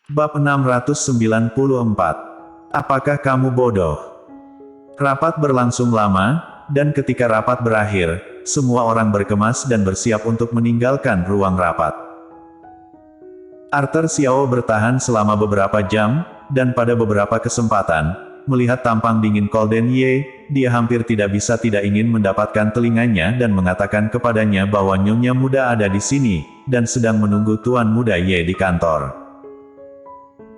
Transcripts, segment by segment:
Bab 694. Apakah kamu bodoh? Rapat berlangsung lama, dan ketika rapat berakhir, semua orang berkemas dan bersiap untuk meninggalkan ruang rapat. Arthur Xiao bertahan selama beberapa jam, dan pada beberapa kesempatan, melihat tampang dingin Golden Ye, dia hampir tidak bisa tidak ingin mendapatkan telinganya dan mengatakan kepadanya bahwa nyonya muda ada di sini, dan sedang menunggu Tuan Muda Ye di kantor.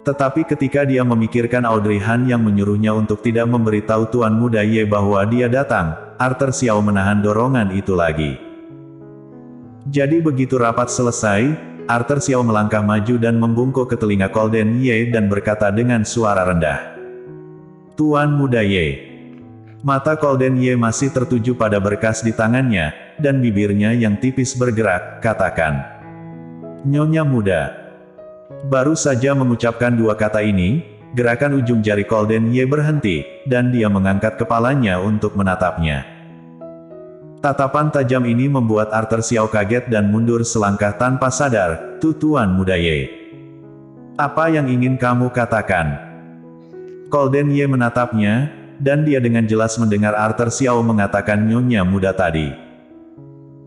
Tetapi ketika dia memikirkan Audrey Han yang menyuruhnya untuk tidak memberitahu Tuan Muda Ye bahwa dia datang, Arthur Xiao menahan dorongan itu lagi. Jadi begitu rapat selesai, Arthur Xiao melangkah maju dan membungkuk ke telinga Golden Ye dan berkata dengan suara rendah. Tuan Muda Ye. Mata Golden Ye masih tertuju pada berkas di tangannya, dan bibirnya yang tipis bergerak, katakan. Nyonya muda. Baru saja mengucapkan dua kata ini, gerakan ujung jari Golden Ye berhenti, dan dia mengangkat kepalanya untuk menatapnya. Tatapan tajam ini membuat Arthur Xiao kaget dan mundur selangkah tanpa sadar. Tuan Muda Ye. Apa yang ingin kamu katakan? Golden Ye menatapnya, dan dia dengan jelas mendengar Arthur Xiao mengatakan nyonya muda tadi.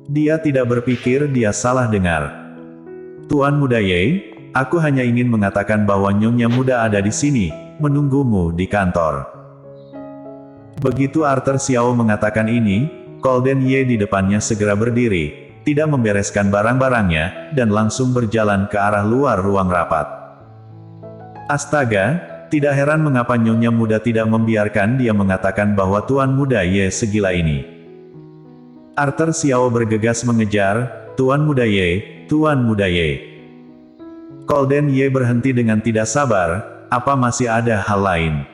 Dia tidak berpikir dia salah dengar. Tuan Muda Ye, aku hanya ingin mengatakan bahwa nyonya muda ada di sini, menunggumu di kantor. Begitu Arthur Xiao mengatakan ini, Golden Ye di depannya segera berdiri, tidak membereskan barang-barangnya, dan langsung berjalan ke arah luar ruang rapat. Astaga, tidak heran mengapa nyonya muda tidak membiarkan dia mengatakan bahwa Tuan Muda Ye segila ini. Arthur Xiao bergegas mengejar, Tuan Muda Ye, Tuan Muda Ye. Golden Ye berhenti dengan tidak sabar, apa masih ada hal lain?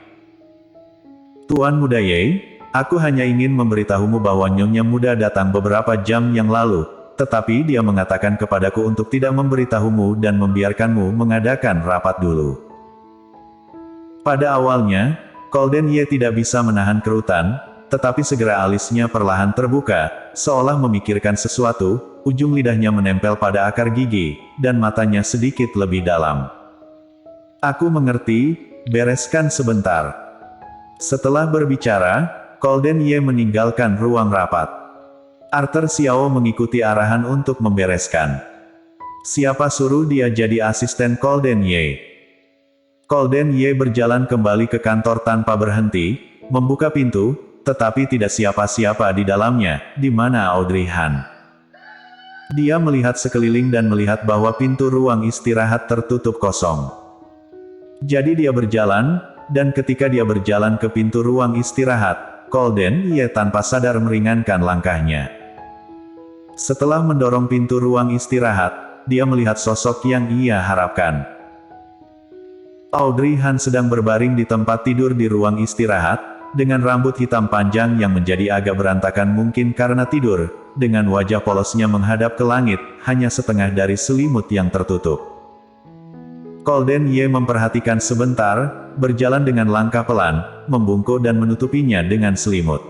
Tuan Muda Ye, aku hanya ingin memberitahumu bahwa nyonya muda datang beberapa jam yang lalu, tetapi dia mengatakan kepadaku untuk tidak memberitahumu dan membiarkanmu mengadakan rapat dulu. Pada awalnya, Golden Ye tidak bisa menahan kerutan, tetapi segera alisnya perlahan terbuka, seolah memikirkan sesuatu. Ujung lidahnya menempel pada akar gigi, dan matanya sedikit lebih dalam. Aku mengerti, bereskan sebentar. Setelah berbicara, Golden Ye meninggalkan ruang rapat. Arthur Xiao mengikuti arahan untuk membereskan. Siapa suruh dia jadi asisten Golden Ye? Golden Ye berjalan kembali ke kantor tanpa berhenti, membuka pintu, tetapi tidak siapa-siapa di dalamnya, di mana Audrey Han. Dia melihat sekeliling dan melihat bahwa pintu ruang istirahat tertutup kosong. Jadi dia berjalan, dan ketika dia berjalan ke pintu ruang istirahat, Golden Ye tanpa sadar meringankan langkahnya. Setelah mendorong pintu ruang istirahat, dia melihat sosok yang ia harapkan. Audrey Han sedang berbaring di tempat tidur di ruang istirahat, dengan rambut hitam panjang yang menjadi agak berantakan mungkin karena tidur, dengan wajah polosnya menghadap ke langit, hanya setengah dari selimut yang tertutup. Golden Ye memperhatikan sebentar, berjalan dengan langkah pelan, membungkuk dan menutupinya dengan selimut.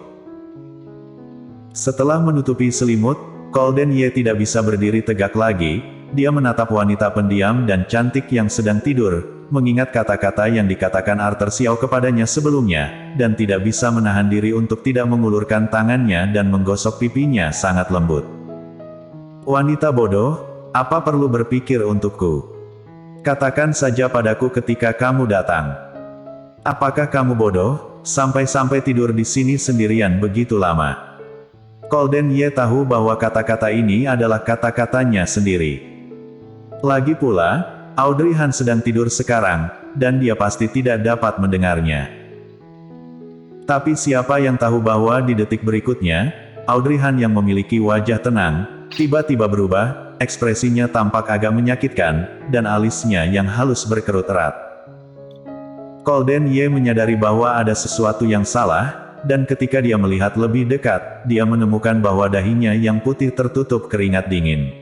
Setelah menutupi selimut, Golden Ye tidak bisa berdiri tegak lagi, dia menatap wanita pendiam dan cantik yang sedang tidur, mengingat kata-kata yang dikatakan Arthur Xiao kepadanya sebelumnya, dan tidak bisa menahan diri untuk tidak mengulurkan tangannya dan menggosok pipinya sangat lembut. Wanita bodoh, apa perlu berpikir untukku? Katakan saja padaku ketika kamu datang. Apakah kamu bodoh, sampai-sampai tidur di sini sendirian begitu lama? Golden Ye tahu bahwa kata-kata ini adalah kata-katanya sendiri. Lagi pula, Audrey Han sedang tidur sekarang, dan dia pasti tidak dapat mendengarnya. Tapi siapa yang tahu bahwa di detik berikutnya, Audrey Han yang memiliki wajah tenang, tiba-tiba berubah, ekspresinya tampak agak menyakitkan, dan alisnya yang halus berkerut erat. Golden Ye menyadari bahwa ada sesuatu yang salah, dan ketika dia melihat lebih dekat, dia menemukan bahwa dahinya yang putih tertutup keringat dingin.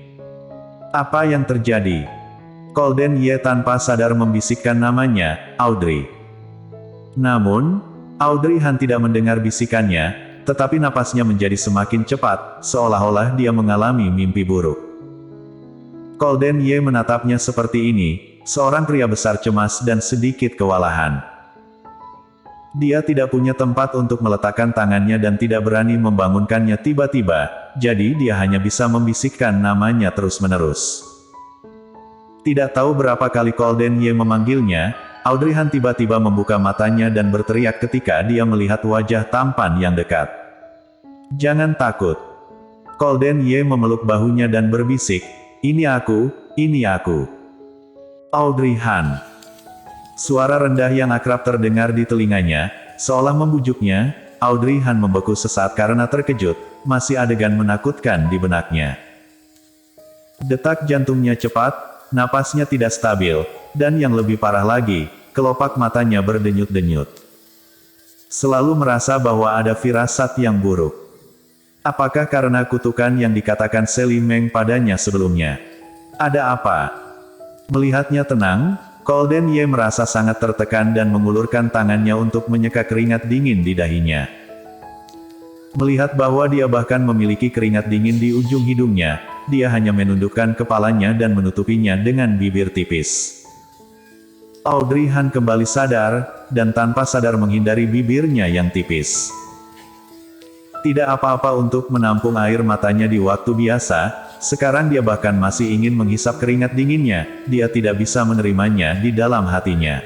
Apa yang terjadi? Golden Ye tanpa sadar membisikkan namanya, Audrey. Namun, Audrey Han tidak mendengar bisikannya, tetapi napasnya menjadi semakin cepat, seolah-olah dia mengalami mimpi buruk. Golden Ye menatapnya seperti ini, Seorang pria besar cemas dan sedikit kewalahan. Dia tidak punya tempat untuk meletakkan tangannya dan tidak berani membangunkannya tiba-tiba, jadi dia hanya bisa membisikkan namanya terus-menerus. Tidak tahu berapa kali Golden Ye memanggilnya, Audrey Han tiba-tiba membuka matanya dan berteriak ketika dia melihat wajah tampan yang dekat. "Jangan takut." Golden Ye memeluk bahunya dan berbisik, ini aku, ini aku." Audrey Han. Suara rendah yang akrab terdengar di telinganya, seolah membujuknya. Audrey Han membeku sesaat karena terkejut, masih adegan menakutkan di benaknya. Detak jantungnya cepat, napasnya tidak stabil, dan yang lebih parah lagi, kelopak matanya berdenyut-denyut. Selalu merasa bahwa ada firasat yang buruk. Apakah karena kutukan yang dikatakan Seli Meng padanya sebelumnya? Ada apa? Melihatnya tenang, Golden Ye merasa sangat tertekan dan mengulurkan tangannya untuk menyeka keringat dingin di dahinya. Melihat bahwa dia bahkan memiliki keringat dingin di ujung hidungnya, dia hanya menundukkan kepalanya dan menutupinya dengan bibir tipis. Audrey Han kembali sadar, dan tanpa sadar menghindari bibirnya yang tipis. Tidak apa-apa untuk menampung air matanya di waktu biasa. Sekarang dia bahkan masih ingin menghisap keringat dinginnya, dia tidak bisa menerimanya di dalam hatinya.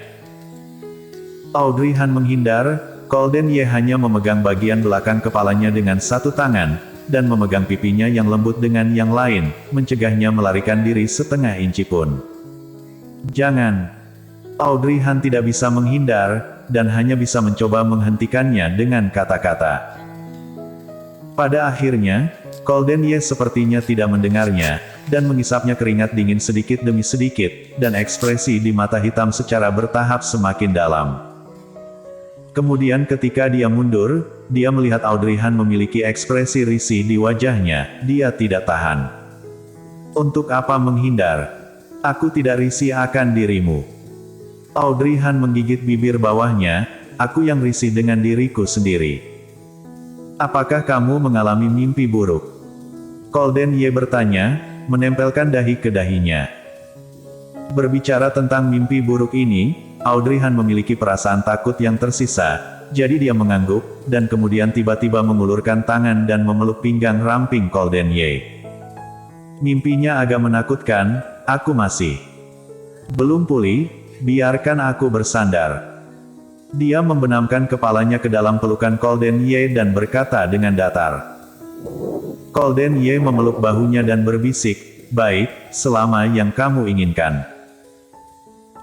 Audrey Han menghindar, Golden Ye hanya memegang bagian belakang kepalanya dengan satu tangan, dan memegang pipinya yang lembut dengan yang lain, mencegahnya melarikan diri setengah inci pun. "Jangan." Audrey Han tidak bisa menghindar, dan hanya bisa mencoba menghentikannya dengan kata-kata. Pada akhirnya, Golden Ye sepertinya tidak mendengarnya, dan mengisapnya keringat dingin sedikit demi sedikit, dan ekspresi di mata hitam secara bertahap semakin dalam. Kemudian ketika dia mundur, dia melihat Audrey Han memiliki ekspresi risih di wajahnya, dia tidak tahan. "Untuk apa menghindar? Aku tidak risih akan dirimu." Audrey Han menggigit bibir bawahnya, "Aku yang risih dengan diriku sendiri." "Apakah kamu mengalami mimpi buruk?" Golden Ye bertanya, menempelkan dahi ke dahinya. Berbicara tentang mimpi buruk ini, Audrey Han memiliki perasaan takut yang tersisa, jadi dia mengangguk, dan kemudian tiba-tiba mengulurkan tangan dan memeluk pinggang ramping Golden Ye. "Mimpinya agak menakutkan, aku masih belum pulih, biarkan aku bersandar." Dia membenamkan kepalanya ke dalam pelukan Golden Ye dan berkata dengan datar. Golden Ye memeluk bahunya dan berbisik, "Baik, selama yang kamu inginkan."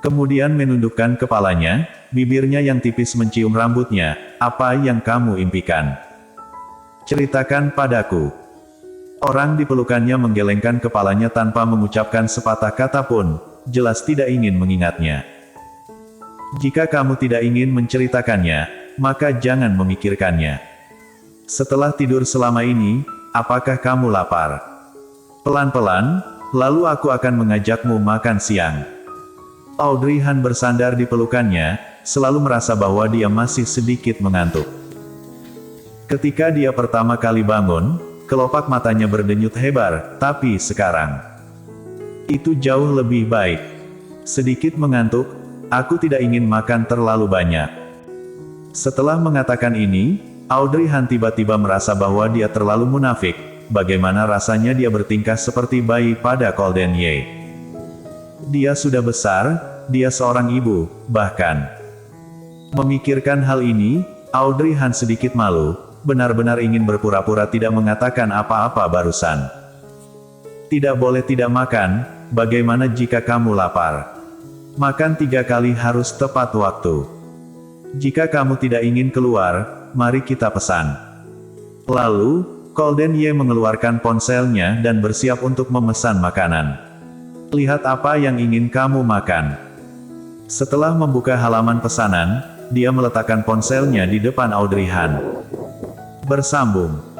Kemudian menundukkan kepalanya, bibirnya yang tipis mencium rambutnya, "Apa yang kamu impikan? Ceritakan padaku." Orang di pelukannya menggelengkan kepalanya tanpa mengucapkan sepatah kata pun, jelas tidak ingin mengingatnya. "Jika kamu tidak ingin menceritakannya, maka jangan memikirkannya. Setelah tidur selama ini, apakah kamu lapar? Pelan-pelan, lalu aku akan mengajakmu makan siang." Audrey Han bersandar di pelukannya, selalu merasa bahwa dia masih sedikit mengantuk. Ketika dia pertama kali bangun, kelopak matanya berdenyut hebat, tapi sekarang itu jauh lebih baik. Sedikit mengantuk, "Aku tidak ingin makan terlalu banyak." Setelah mengatakan ini, Audrey Han tiba-tiba merasa bahwa dia terlalu munafik. Bagaimana rasanya dia bertingkah seperti bayi pada Golden Ye. Dia sudah besar, dia seorang ibu, bahkan. Memikirkan hal ini, Audrey Han sedikit malu, benar-benar ingin berpura-pura tidak mengatakan apa-apa barusan. "Tidak boleh tidak makan, bagaimana jika kamu lapar? Makan 3 kali harus tepat waktu. Jika kamu tidak ingin keluar, mari kita pesan." Lalu, Golden Ye mengeluarkan ponselnya dan bersiap untuk memesan makanan. "Lihat apa yang ingin kamu makan." Setelah membuka halaman pesanan, dia meletakkan ponselnya di depan Audrey Han. Bersambung.